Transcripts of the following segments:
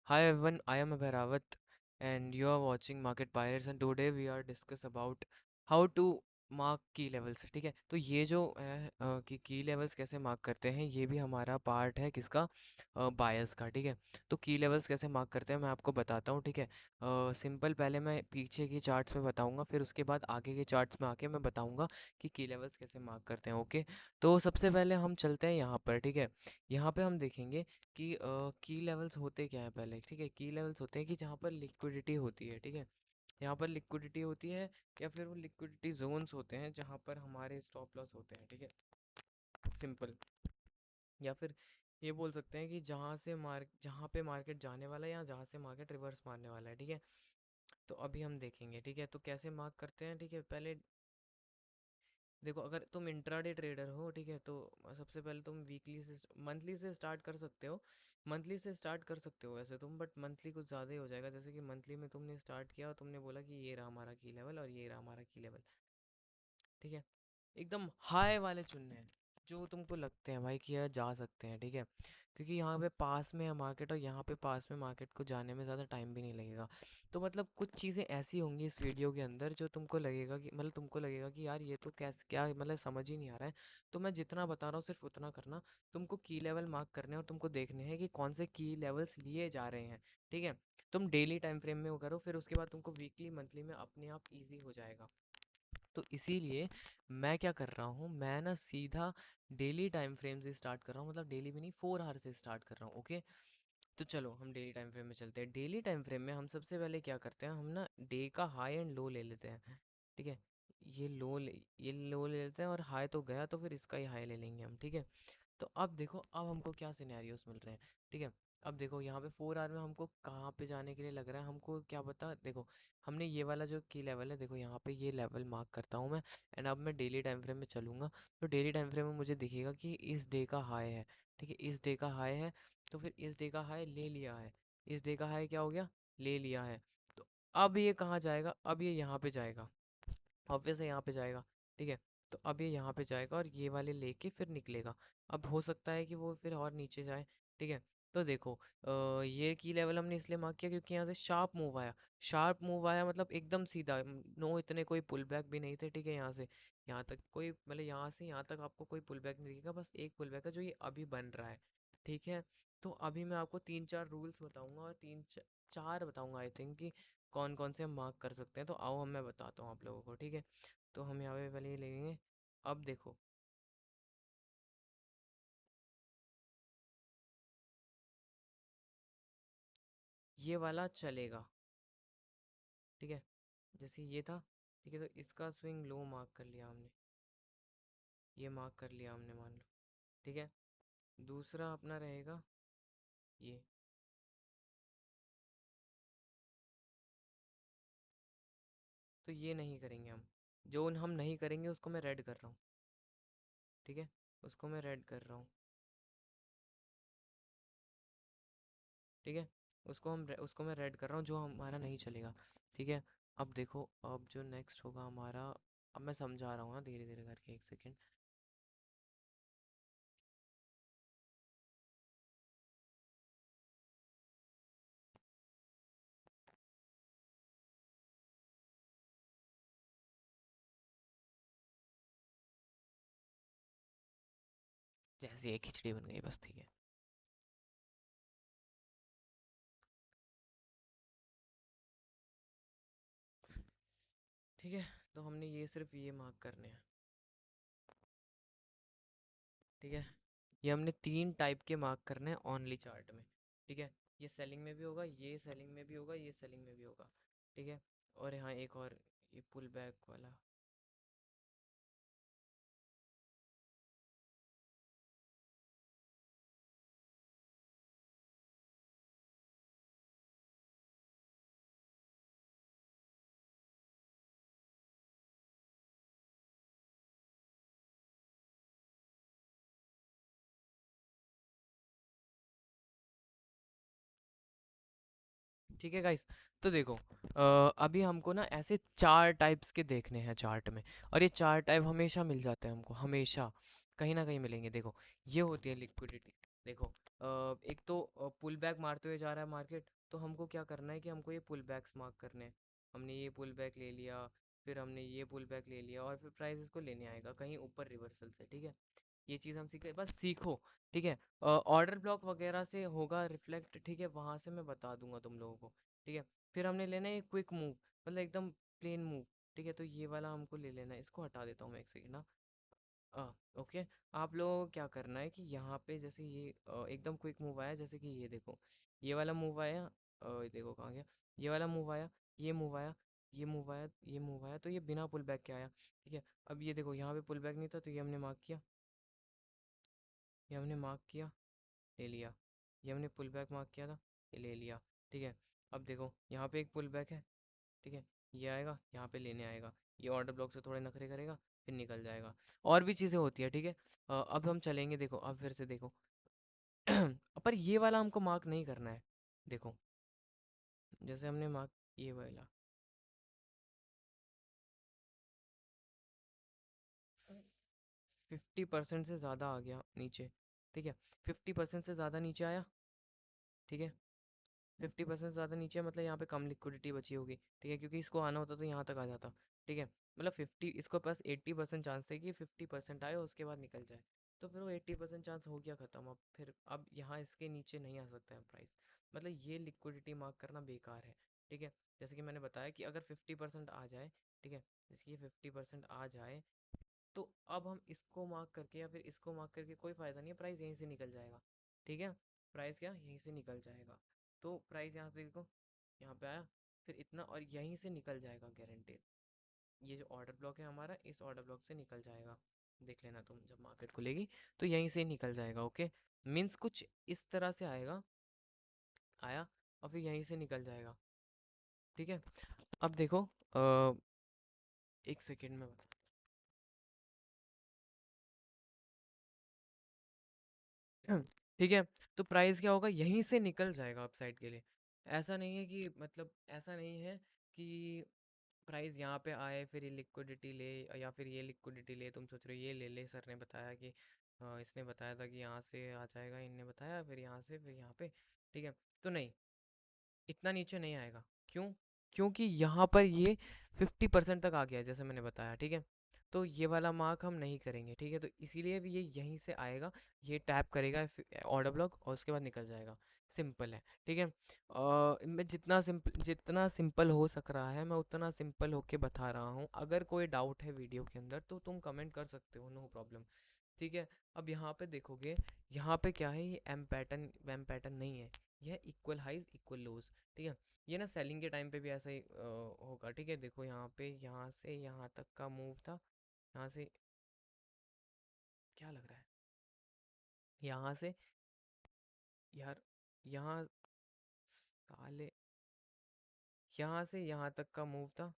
Hi everyone, I am Abhay and you are watching Market Pirates and today we are discuss about how to mark की levels. ठीक है, तो ये जो है कि की लेवल्स कैसे मार्क करते हैं, ये भी हमारा पार्ट है किसका, बायस का। ठीक है, तो की लेवल्स कैसे मार्क करते हैं मैं आपको बताता हूँ। ठीक है, सिंपल पहले मैं पीछे की चार्ट्स में बताऊँगा, फिर उसके बाद आगे के चार्ट्स में आके मैं बताऊँगा कि की लेवल्स कैसे मार्क करते हैं। ओके, तो सबसे पहले हम चलते हैं यहाँ पर। ठीक है, यहाँ पे हम देखेंगे कि की लेवल्स होते क्या है पहले। ठीक है, की लेवल्स होते हैं कि जहाँ पर लिक्विडिटी होती है। ठीक है, यहाँ पर लिक्विडिटी होती है या फिर वो लिक्विडिटी जोन्स होते हैं जहाँ पर हमारे स्टॉप लॉस होते हैं। ठीक है, सिंपल। या फिर ये बोल सकते हैं कि जहाँ पे मार्केट जाने वाला है या जहाँ से मार्केट रिवर्स मारने वाला है। ठीक है, तो अभी हम देखेंगे। ठीक है, तो कैसे मार्क करते हैं। ठीक है, पहले देखो, अगर तुम इंट्राडे ट्रेडर हो, ठीक है, तो सबसे पहले तुम वीकली से मंथली से स्टार्ट कर सकते हो। मंथली से स्टार्ट कर सकते हो वैसे तुम, बट मंथली कुछ ज़्यादा ही हो जाएगा। जैसे कि मंथली में तुमने स्टार्ट किया और तुमने बोला कि ये रहा हमारा की लेवल और ये रहा हमारा की लेवल। ठीक है, एकदम हाई वाले चुनने हैं जो तुमको लगते हैं भाई कि यार जा सकते हैं। ठीक है, क्योंकि यहाँ पे पास में है मार्केट और यहाँ पे पास में मार्केट को जाने में ज़्यादा टाइम भी नहीं लगेगा। तो मतलब कुछ चीज़ें ऐसी होंगी इस वीडियो के अंदर जो तुमको लगेगा कि मतलब तुमको लगेगा कि यार ये तो कैसे क्या मतलब समझ ही नहीं आ रहा है। तो मैं जितना बता रहा हूँ सिर्फ उतना करना। तुमको की लेवल मार्क करने हैं और तुमको देखने हैं कि कौन से की लेवल्स लिए जा रहे हैं। ठीक है, तुम डेली टाइम फ्रेम में वो करो, फिर उसके बाद तुमको वीकली मंथली में अपने आप ईजी हो जाएगा। तो इसीलिए मैं क्या कर रहा हूँ, मैं ना सीधा डेली टाइम फ्रेम से स्टार्ट कर रहा हूँ। मतलब डेली भी नहीं, 4 आवर से स्टार्ट कर रहा हूँ। ओके, तो चलो हम डेली टाइम फ्रेम में चलते हैं। डेली टाइम फ्रेम में हम सबसे पहले क्या करते हैं, हम ना डे का हाई एंड लो ले लेते हैं। ठीक है, ये लो ले लेते हैं और हाई तो गया तो फिर इसका ही हाई ले लेंगे हम। ठीक है, तो अब देखो अब हमको क्या सिनेरियोस मिल रहे हैं। ठीक है, अब देखो यहाँ पे 4 आवर में हमको कहाँ पे जाने के लिए लग रहा है, हमको क्या पता। देखो, हमने ये वाला जो की लेवल है, देखो यहाँ पे ये लेवल मार्क करता हूँ मैं। एंड अब मैं डेली टाइम फ्रेम में चलूँगा, तो डेली टाइम फ्रेम में मुझे दिखेगा कि इस डे का हाई है। ठीक है, इस डे का हाई है, तो फिर इस डे का हाई ले लिया है। इस डे का हाई क्या हो गया, ले लिया है। तो अब ये कहाँ जाएगा, अब ये यहाँ पे जाएगा, ऑब्वियस है यहाँ पे जाएगा। ठीक है, तो अब ये यहाँ पे जाएगा और ये वाले लेके फिर निकलेगा। अब हो सकता है कि वो फिर और नीचे जाए। ठीक है, तो देखो ये की लेवल हमने इसलिए मार्क किया क्योंकि यहाँ से शार्प मूव आया। शार्प मूव आया मतलब एकदम सीधा, नो इतने कोई पुल बैक भी नहीं थे। ठीक है, यहाँ से यहाँ तक कोई मतलब यहाँ से यहाँ तक आपको कोई पुल बैक नहीं दिखेगा, बस एक पुल बैक है जो ये अभी बन रहा है। ठीक है, तो अभी मैं आपको 3-4 रूल्स बताऊंगा और चार बताऊंगा आई थिंक कि कौन कौन से हम मार्क कर सकते हैं। तो आओ हम मैं बताता हूँ आप लोगों को। ठीक है, तो हम यहाँ पे पहले ये लेंगे। अब देखो, ये वाला चलेगा। ठीक है, जैसे ये था। ठीक है, तो इसका स्विंग लो मार्क कर लिया हमने, ये मार्क कर लिया हमने मान लो। ठीक है, दूसरा अपना रहेगा ये। तो ये नहीं करेंगे हम, जो हम नहीं करेंगे उसको मैं रेड कर रहा हूँ। ठीक है, उसको मैं रेड कर रहा हूँ। ठीक है, उसको मैं रेड कर रहा हूँ जो हमारा नहीं चलेगा। ठीक है, अब देखो अब जो नेक्स्ट होगा हमारा, अब मैं समझा रहा हूँ ना धीरे धीरे करके, एक सेकेंड। जैसे एक खिचड़ी बन गई बस। ठीक है, ठीक है, तो हमने ये सिर्फ ये मार्क करने हैं। ठीक है, ये हमने 3 टाइप के मार्क करने हैं ओनली चार्ट में। ठीक है, ये सेलिंग में भी होगा, ये सेलिंग में भी होगा, ये सेलिंग में भी होगा। ठीक है, और यहाँ एक और, ये पुल बैक वाला। ठीक है गाइस, तो देखो अभी हमको ना ऐसे 4 टाइप्स के देखने हैं चार्ट में। और ये 4 टाइप हमेशा मिल जाते हैं हमको, हमेशा कहीं ना कहीं मिलेंगे। देखो, ये होती है लिक्विडिटी। देखो, एक तो पुल बैक मारते हुए जा रहा है मार्केट, तो हमको क्या करना है कि हमको ये पुल बैक्स मार्क करने हैं। हमने ये पुल बैक ले लिया, फिर हमने ये पुल बैक ले लिया, और फिर प्राइस इसको लेने आएगा कहीं ऊपर रिवर्सल से, ठीक है। ये चीज़ हम सीखे, बस सीखो, ठीक है। ऑर्डर ब्लॉक वगैरह से होगा रिफ्लेक्ट, ठीक है, वहाँ से मैं बता दूंगा तुम लोगों को, ठीक है। फिर हमने लेना है क्विक मूव, मतलब एकदम प्लेन मूव, ठीक है। तो ये वाला हमको ले लेना है, इसको हटा देता हूँ मैं एक सेकंड ना। ओके। आप लोगों को क्या करना है कि यहाँ पे जैसे ये एकदम क्विक मूव आया, जैसे कि ये देखो, ये वाला मूव आया, देखो कहाँ गया, ये वाला मूव आया, ये मूव आया, ये मूव आया, ये मूव आया, तो ये बिना पुल बैक के आया, ठीक है। अब ये देखो यहाँ पे पुल बैक नहीं था, तो ये हमने मार्क किया, ये हमने मार्क किया, ले लिया। ये हमने पुल बैक मार्क किया था, ये ले लिया, ठीक है। अब देखो यहाँ पे एक पुल बैक है, ठीक है। ये आएगा यहाँ पे लेने आएगा, ये ऑर्डर ब्लॉक से थोड़े नखरे करेगा, फिर निकल जाएगा। और भी चीज़ें होती है, ठीक है। अब हम चलेंगे, देखो अब फिर से देखो। पर ये वाला हमको मार्क नहीं करना है, देखो जैसे हमने मार्क, ये वाला 50% से ज़्यादा आ गया नीचे, ठीक है। 50% से ज़्यादा नीचे आया, ठीक है। 50% ज़्यादा नीचे मतलब यहाँ पे कम लिक्विडिटी बची होगी, ठीक है, क्योंकि इसको आना होता तो यहाँ तक आ जाता, ठीक है। मतलब 50, इसको पास 80% चांस है कि 50% आए उसके बाद निकल जाए, तो फिर वो 80% चांस हो गया ख़त्म। अब फिर अब यहाँ इसके नीचे नहीं आ सकता है प्राइस, मतलब ये लिक्विडिटी मार्क करना बेकार है, ठीक है। जैसे कि मैंने बताया कि अगर 50% आ जाए, ठीक है, जैसे ये 50% आ जाए, तो अब हम इसको मार्क करके या फिर इसको मार्क करके कोई फ़ायदा नहीं है, प्राइस यहीं से निकल जाएगा, ठीक है। प्राइस क्या यहीं से निकल जाएगा, तो प्राइस यहाँ से देखो, यहाँ पे आया, फिर इतना, और यहीं से निकल जाएगा गारंटेड। ये जो ऑर्डर ब्लॉक है हमारा, इस ऑर्डर ब्लॉक से निकल जाएगा, देख लेना तुम जब मार्केट खुलेगी, तो यहीं से निकल जाएगा, ओके। मीन्स कुछ इस तरह से आएगा, आया, और फिर यहीं से निकल जाएगा, ठीक है। अब देखो, एक सेकेंड में बता। ठीक है। तो प्राइस क्या होगा, यहीं से निकल जाएगा अपसाइड के लिए। ऐसा नहीं है कि, मतलब ऐसा नहीं है कि प्राइस यहाँ पे आए फिर ये लिक्विडिटी ले, या फिर ये लिक्विडिटी ले, तुम सोच रहे हो ये ले ले, सर ने बताया कि इसने बताया था कि यहाँ से आ जाएगा, इनने बताया, फिर यहाँ से, फिर यहाँ पे, ठीक है। तो नहीं, इतना नीचे नहीं आएगा, क्यों? क्योंकि यहाँ पर ये 50% तक आ गया है, जैसे मैंने बताया, ठीक है। तो ये वाला मार्क हम नहीं करेंगे, ठीक है। तो इसीलिए भी ये यहीं से आएगा, ये टैप करेगा ऑर्डर ब्लॉक, और उसके बाद निकल जाएगा, सिंपल है, ठीक है। मैं जितना सिंपल हो सक रहा है मैं उतना सिंपल होके बता रहा हूँ। अगर कोई डाउट है वीडियो के अंदर तो तुम कमेंट कर सकते हो, नो प्रॉब्लम, ठीक है। अब यहाँ पे देखोगे, यहाँ पे क्या है, ये एम पैटर्न वैम पैटर्न नहीं है, यह इक्वल हाइज इक्वल लोज, ठीक है। ये ना सेलिंग के टाइम पे भी ऐसा ही होगा, ठीक है। देखो यहाँ पे, यहाँ से यहाँ तक का मूव था, यहाँ से, क्या लग रहा है, यहाँ से, यार, यहाँ, साले, यहाँ से यहाँ तक का मूव था,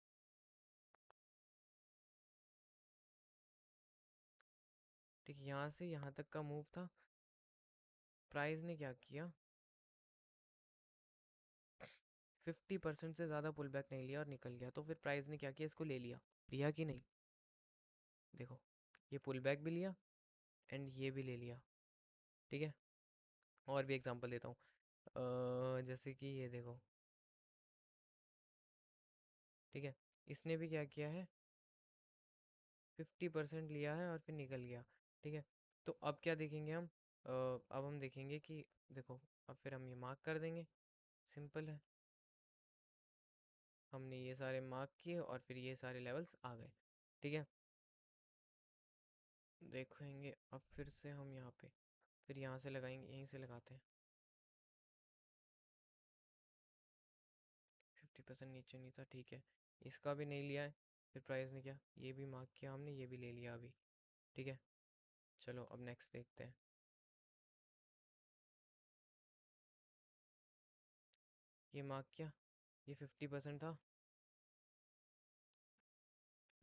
ठीक है, यहाँ से यहाँ तक का मूव था। प्राइस ने क्या किया, 50% से ज़्यादा पुल बैक नहीं लिया और निकल गया, तो फिर प्राइस ने क्या किया, इसको ले लिया, लिया कि नहीं, देखो, ये पुल बैक भी लिया एंड ये भी ले लिया, ठीक है। और भी एग्जांपल देता हूँ, जैसे कि ये देखो, ठीक है, इसने भी क्या किया है, 50% लिया है और फिर निकल गया, ठीक है। तो अब क्या देखेंगे हम, अब हम देखेंगे कि, देखो, अब फिर हम ये मार्क कर देंगे, सिंपल है। हमने ये सारे मार्क किए और फिर ये सारे लेवल्स आ गए, ठीक है। देखेंगे अब फिर से हम यहाँ पे, फिर यहाँ से लगाएंगे, यहीं से लगाते हैं। 50% नीचे नहीं था, ठीक है, इसका भी नहीं लिया है। फिर प्राइस ने क्या, ये भी मार्क किया हमने, ये भी ले लिया अभी, ठीक है। चलो अब नेक्स्ट देखते हैं। ये मार्क किया, ये 50% था,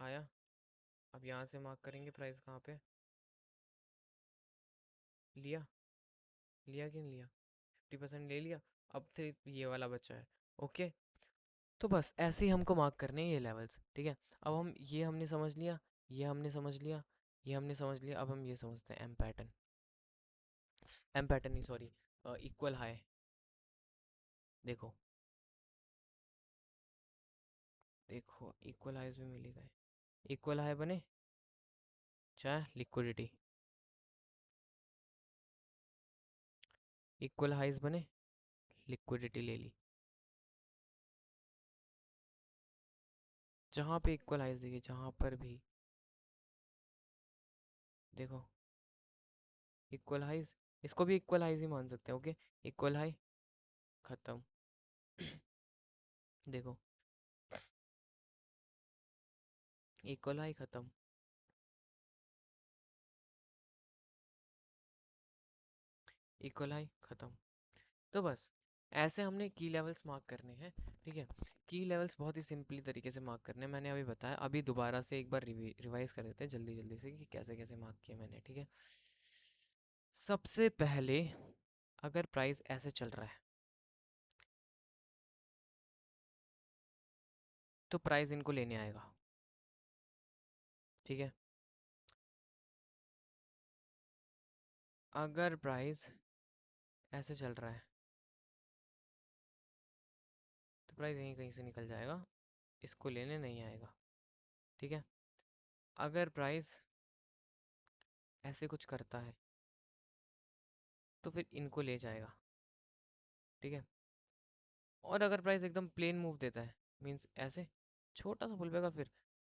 आया। अब यहाँ से मार्क करेंगे, प्राइस कहाँ पे, लिया, लिया कि नहीं लिया, 50% ले लिया। अब सिर्फ ये वाला बचा है, ओके। तो बस ऐसे ही हमको मार्क करने हैं ये लेवल्स, ठीक है। अब हम, ये हमने समझ लिया, ये हमने समझ लिया, ये हमने समझ लिया। अब हम ये समझते हैं एम पैटर्न, एम पैटर्न नहीं, सॉरी, इक्वल हाई, देखो, देखो इक्वल हाइज में मिलेगा। इक्वल हाई बने चाहे लिक्विडिटी, इक्वल हाइज बने लिक्विडिटी ले ली। जहाँ पे इक्वल हाइज देखिए, जहाँ पर भी देखो इक्वल हाइज, इसको भी इक्वल हाइज ही मान सकते हैं। ओके, इक्वल हाई खत्म। देखो इक्वल हाई खत्म। इक्वल हाई खत्म। तो बस ऐसे हमने की लेवल्स मार्क करने हैं। ठीक है, की लेवल्स बहुत ही सिंपली तरीके से मार्क करने हैं, मैंने अभी बताया। अभी दोबारा से एक बार रिवाइज कर देते हैं जल्दी जल्दी से कि कैसे कैसे मार्क किया मैंने। ठीक है, सबसे पहले अगर प्राइस ऐसे चल रहा है तो प्राइस इनको लेने आएगा। ठीक है, अगर प्राइस ऐसे चल रहा है तो प्राइस यहीं कहीं से निकल जाएगा, इसको लेने नहीं आएगा। ठीक है, अगर प्राइस ऐसे कुछ करता है तो फिर इनको ले जाएगा। ठीक है, और अगर प्राइस एकदम प्लेन मूव देता है, मीन्स ऐसे छोटा सा पुल बैक, और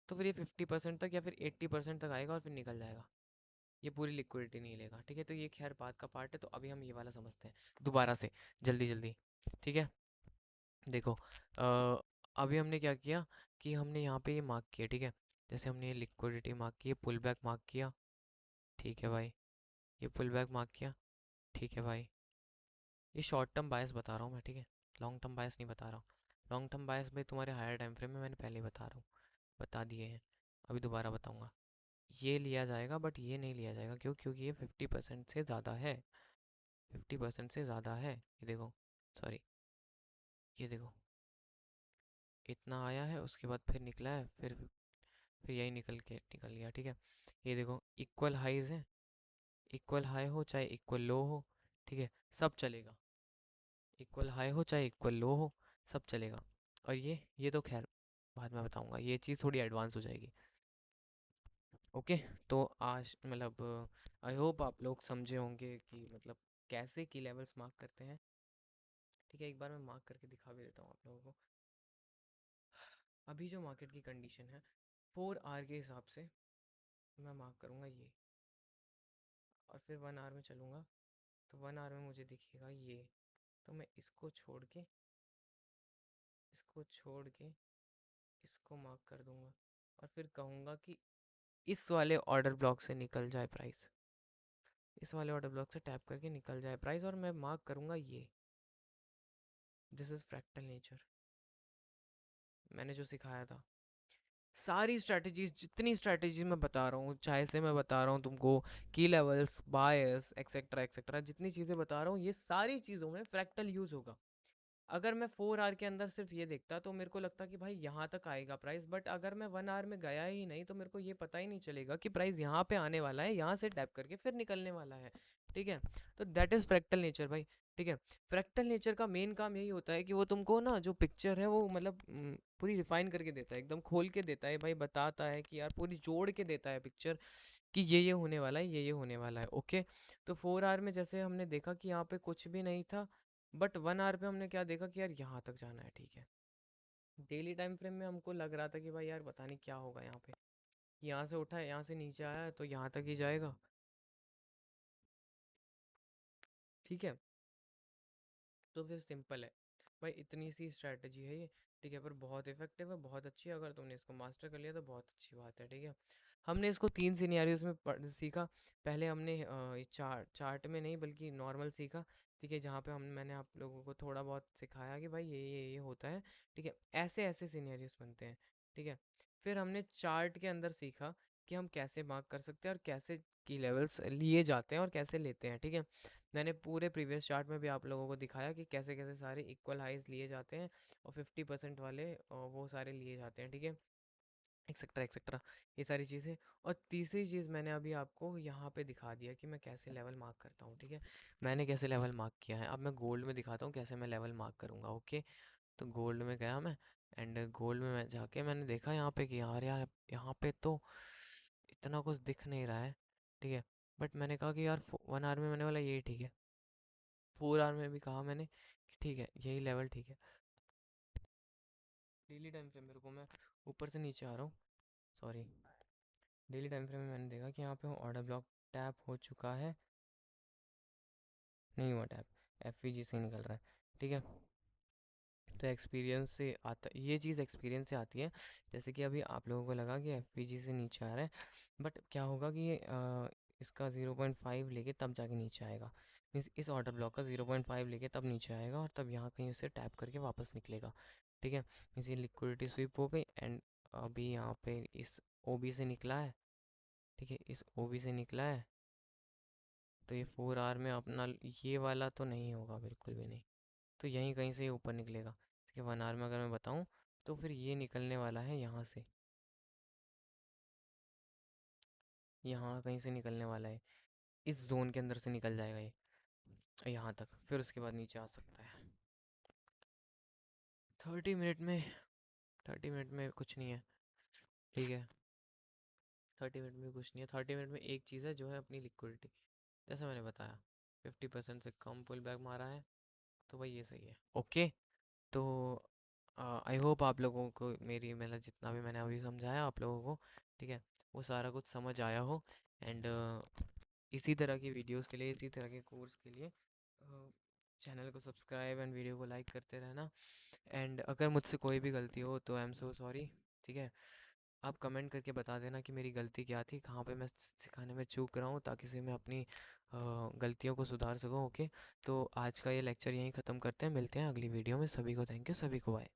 फिर ये 50% तक या फिर 80% तक आएगा और फिर निकल जाएगा। ये पूरी लिक्विडिटी नहीं लेगा। ठीक है, तो ये खैर बात का पार्ट है। तो अभी हम ये वाला समझते हैं दोबारा से जल्दी जल्दी। ठीक है, देखो अभी हमने क्या किया कि हमने यहाँ पे ये मार्क किया। ठीक है, जैसे हमने ये लिक्विडिटी मार्क की, पुल बैक मार्क किया। ठीक है भाई, ये पुल बैक मार्क किया। ठीक है भाई, ये शॉर्ट टर्म बायस बता रहा हूँ मैं। ठीक है, लॉन्ग टर्म बायस नहीं बता रहा हूँ। लॉन्ग टर्म बायस में तुम्हारे हायर टाइम फ्रेम में मैंने पहले ही बता रहा हूँ, बता दिए हैं, अभी दोबारा बताऊंगा। ये लिया जाएगा बट ये नहीं लिया जाएगा। क्यों? क्योंकि ये 50% से ज़्यादा है। 50% से ज़्यादा है। ये देखो, सॉरी, ये देखो, इतना आया है, उसके बाद फिर निकला है, फिर यही निकल गया। ठीक है, ये देखो इक्वल हाईज है, इक्वल हाई हो चाहे इक्वल लो हो, ठीक है, सब चलेगा। इक्वल हाई हो चाहे इक्वल लो हो, सब चलेगा। और ये तो खैर बाद में बताऊंगा, ये चीज़ थोड़ी एडवांस हो जाएगी। ओके, तो आज मतलब आई होप आप लोग समझे होंगे कि मतलब कैसे की लेवल्स मार्क करते हैं। ठीक है, एक बार मैं मार्क करके दिखा भी देता हूँ आप लोगों को। अभी जो मार्केट की कंडीशन है, 4 आवर के हिसाब से मैं मार्क करूँगा ये, और फिर 1 आवर में चलूँगा तो 1 आवर में मुझे दिखेगा ये। तो मैं इसको छोड़ के इसको मार्क कर दूंगा, और फिर कहूँगा कि इस वाले ऑर्डर ब्लॉक से निकल जाए प्राइस, इस वाले ऑर्डर ब्लॉक से टैप करके निकल जाए प्राइस, और मैं मार्क करूँगा ये। दिस इज फ्रैक्टल नेचर, मैंने जो सिखाया था। सारी स्ट्रैटेजीज, जितनी स्ट्रैटेजी मैं बता रहा हूँ, चाहे से मैं बता रहा हूँ तुमको की लेवल्स, बायस, एक्सेट्रा एक्सेट्रा, जितनी चीज़ें बता रहा हूँ, ये सारी चीज़ों में फ्रैक्टल यूज़ होगा। अगर मैं 4 आवर के अंदर सिर्फ ये देखता तो मेरे को लगता कि भाई यहाँ तक आएगा प्राइस, बट अगर मैं 1 आवर में गया ही नहीं तो मेरे को ये पता ही नहीं चलेगा कि प्राइस यहाँ पे आने वाला है, यहाँ से टैप करके फिर निकलने वाला है। ठीक है, तो दैट इज़ फ्रैक्टल नेचर भाई। ठीक है, फ्रैक्टल नेचर का मेन काम यही होता है कि वो तुमको ना जो पिक्चर है वो मतलब पूरी रिफाइन करके देता है, एकदम खोल के देता है भाई, बताता है कि यार पूरी जोड़ के देता है पिक्चर कि ये होने वाला है, ये होने वाला है। ओके, तो 4 आवर में जैसे हमने देखा कि यहाँ पे कुछ भी नहीं था, बट 1 आवर पे हमने क्या देखा कि यार यहाँ तक जाना है। ठीक है, डेली टाइम फ्रेम में हमको लग रहा था कि भाई यार पता नहीं क्या होगा यहाँ पे, यहाँ से उठा है, यहाँ से नीचे आया है तो यहाँ तक ही जाएगा। ठीक है, तो फिर सिंपल है भाई, इतनी सी स्ट्रैटेजी है ये। ठीक है, पर बहुत इफेक्टिव है, बहुत अच्छी है। अगर तुमने इसको मास्टर कर लिया तो बहुत अच्छी बात है। ठीक है, हमने इसको 3 सिनेरियोज में सीखा। पहले हमने चार्ट में नहीं बल्कि नॉर्मल सीखा। ठीक है, जहाँ पे मैंने आप लोगों को थोड़ा बहुत सिखाया कि भाई ये होता है। ठीक है, ऐसे ऐसे सिनेरियोज बनते हैं। ठीक है, फिर हमने चार्ट के अंदर सीखा कि हम कैसे मार्क कर सकते हैं और कैसे की लेवल्स लिए जाते हैं और कैसे लेते हैं। ठीक है, मैंने पूरे प्रीवियस चार्ट में भी आप लोगों को दिखाया कि कैसे कैसे सारे इक्वल हाइज लिए जाते हैं और 50% वाले वो सारे लिए जाते हैं। ठीक है, एक्सेट्रा एक्सेट्रा, ये सारी चीज़ें। और तीसरी चीज़ मैंने अभी आपको यहाँ पे दिखा दिया कि मैं कैसे लेवल मार्क करता हूँ, ठीक है। मैंने कैसे लेवल मार्क किया है, अब मैं गोल्ड में दिखाता हूँ कैसे मैं लेवल मार्क करूँगा, ओके। तो गोल्ड में गया मैं, एंड गोल्ड में मैं जाके मैंने देखा यहाँ पे कि यार यार यहाँ पे तो इतना कुछ दिख नहीं रहा है, ठीक है। बट मैंने कहा कि यार 1 आवर में, मैंने बोला यही ठीक है। 4 आवर में भी कहा मैंने कि ठीक है यही लेवल ठीक है। डेली टाइम फ्रेम मेरे को, मैं ऊपर से नीचे आ रहा हूँ, सॉरी। डेली टाइम फ्रेम में मैंने देखा कि यहाँ पे ऑर्डर ब्लॉक टैप हो चुका है, नहीं हुआ टैप, एफ से निकल रहा है, ठीक है। तो एक्सपीरियंस से आता, ये चीज़ एक्सपीरियंस से आती है। जैसे कि अभी आप लोगों को लगा कि एफ से नीचे आ रहा है, बट क्या होगा कि ये इसका 0.5 लेके तब जाके नीचे आएगा। मीन्स इस ऑर्डर ब्लॉक का 0.5 लेके तब नीचे आएगा, और तब यहाँ कहीं से टैप करके वापस निकलेगा, ठीक है। मीन्स ये लिक्विडिटी स्वीप हो गई, एंड अभी यहाँ पे इस ओ से निकला है, ठीक है, इस ओ से निकला है। तो ये 4 आवर में अपना ये वाला तो नहीं होगा, बिल्कुल भी नहीं। तो यहीं कहीं से ये ऊपर निकलेगा, ठीक है। 1 आवर में अगर मैं बताऊं, तो फिर ये निकलने वाला है यहाँ से, यहाँ कहीं से निकलने वाला है, इस जोन के अंदर से निकल जाएगा ये यहाँ तक, फिर उसके बाद नीचे आ सकता है 30 मिनट में। 30 मिनट में कुछ नहीं है, ठीक है। 30 मिनट में कुछ नहीं है, 30 मिनट में एक चीज़ है जो है अपनी लिक्विडिटी। जैसे मैंने बताया 50% से कम पुल बैक मारा है, तो भाई ये सही है, ओके। तो आई होप आप लोगों को मेरी, मतलब जितना भी मैंने अभी समझाया आप लोगों को, ठीक है, वो सारा कुछ समझ आया हो। एंड इसी तरह की वीडियोस के लिए, इसी तरह के कोर्स के लिए चैनल को सब्सक्राइब एंड वीडियो को लाइक करते रहना। एंड अगर मुझसे कोई भी गलती हो तो आई एम सो सॉरी, ठीक है। आप कमेंट करके बता देना कि मेरी गलती क्या थी, कहाँ पे मैं सिखाने में चूक रहा हूँ, ताकि से मैं अपनी गलतियों को सुधार सकूँ, ओके। तो आज का ये लेक्चर यहीं ख़त्म करते हैं, मिलते हैं अगली वीडियो में। सभी को थैंक यू, सभी को बाय।